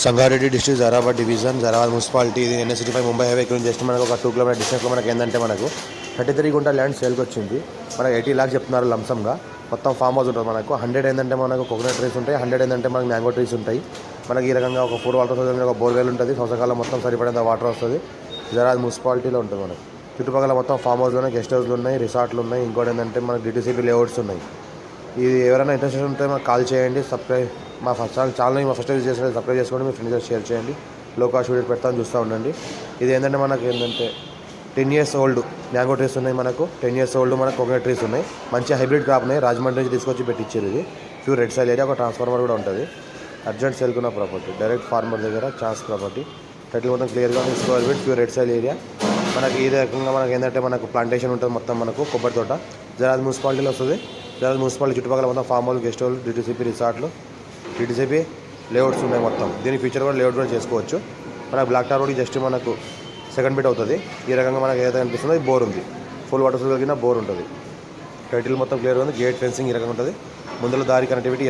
Sangareddy district Zaheerabad division Zaheerabad municipality ఇది NH-65 Mumbai highway ఇక్కడ just మనకు ఒక 2 కిలోమీటర్ డిస్టెన్స్లో మనకి ఏంటంటే మనకు 33 గుంట ల్యాండ్ సేల్కి వచ్చింది. మనకు 80 lakhs చెప్తున్నారు లంసమ్గా. మొత్తం ఫామ్ హౌస్ ఉంటుంది మనకు. 100 ఏంటంటే మనకు కోకోనట్ ట్రీస్ ఉంటాయి, 100 ఏంటంటే మనకు మ్యాంగో ట్రీస్ ఉంటాయి. మనకి ఈ రకంగా ఒక 4 వాటర్ సోర్స్ ఒక బోర్వెల్ ఉంటుంది. సంవత్సరకాలం మొత్తం సరిపడేంత వాటర్ వస్తుంది. జరాబాద్ మున్సిపాలిటీలో ఉంటుంది మనకు. చుట్టుపక్కల మొత్తం ఫామ్ హౌస్లు ఉన్నాయి, గెస్ట్ హౌస్లు ఉన్నాయి, రిసార్ట్లు ఉన్నాయి. ఇంకోటి ఏంటంటే మనకు DTCP లేఅవుట్స్ ఉన్నాయి. ఇది ఎవరైనా ఇంట్రెస్ట్ ఉంటే మాకు కాల్ చేయండి. సబ్స్క్రైబ్ మా ఛానల్ని ఫస్ట్ విజిట్ చేస్తే సబ్స్క్రైబ్ చేసుకోండి, మీ ఫ్రెండ్స్ షేర్ చేయండి. లో కాస్ట్ వీడియో పెడతాను, చూస్తూ ఉండండి. ఇది ఏంటంటే మనకు ఏంటంటే 10 years ఓల్డ్ మ్యాంగో ట్రీస్ ఉన్నాయి మనకు. 10 years ఓల్డ్ మనకు కోకోనట్ ట్రీస్ ఉన్నాయి. మంచి హైబ్రిడ్ క్రాప్ ఉన్నాయి. రాజమండ్రి నుంచి తీసుకొచ్చి పెట్టించారు. ఇది ప్యూర్ రెడ్ సాయిల్ ఏరియా. ఒక ట్రాన్స్ఫార్మర్ కూడా ఉంటుంది. అర్జెంట్ సేల్కున్న ప్రాపర్టీ, డైరెక్ట్ ఫార్మర్ దగ్గర ఛాన్స్ ప్రాపర్టీ. టైటిల్ మొత్తం క్లియర్గా తీసుకోవాలి. ప్యూర్ రెడ్ సాయిల్ ఏరియా మనకి. ఈ రకంగా మనకి ఏంటంటే మనకు ప్లాంటేషన్ ఉంటుంది మొత్తం మనకు కొబ్బరి తోట. జరాబాద్ మున్సిపాలిటీలో వస్తుంది. జరాబాద్ మున్సిపాలిటీ చుట్టుపక్కల మొత్తం farm house, guest house, DTCP రిసార్ట్లు, DTCP layouts ఉన్నాయి మొత్తం. దీని ఫ్యూచర్ కూడా లేఅవుట్ కూడా చేసుకోవచ్చు. మనకు బ్లాక్ టార్ రోడ్ జస్ట్ మనకు సెకండ్ బిట్ అవుతుంది. ఈ రకంగా మనకు ఏదైతే కనిపిస్తుందో ఈ బోర్ ఉంది. ఫుల్ వాటర్ కలిగిన బోర్ ఉంటుంది. టైటిల్ మొత్తం క్లియర్గా ఉంది. గేట్ ఫెన్సింగ్ ఈ రకంగా ఉంటుంది. ముందులో దారి కనెక్టివిటీ ఈ రకంగా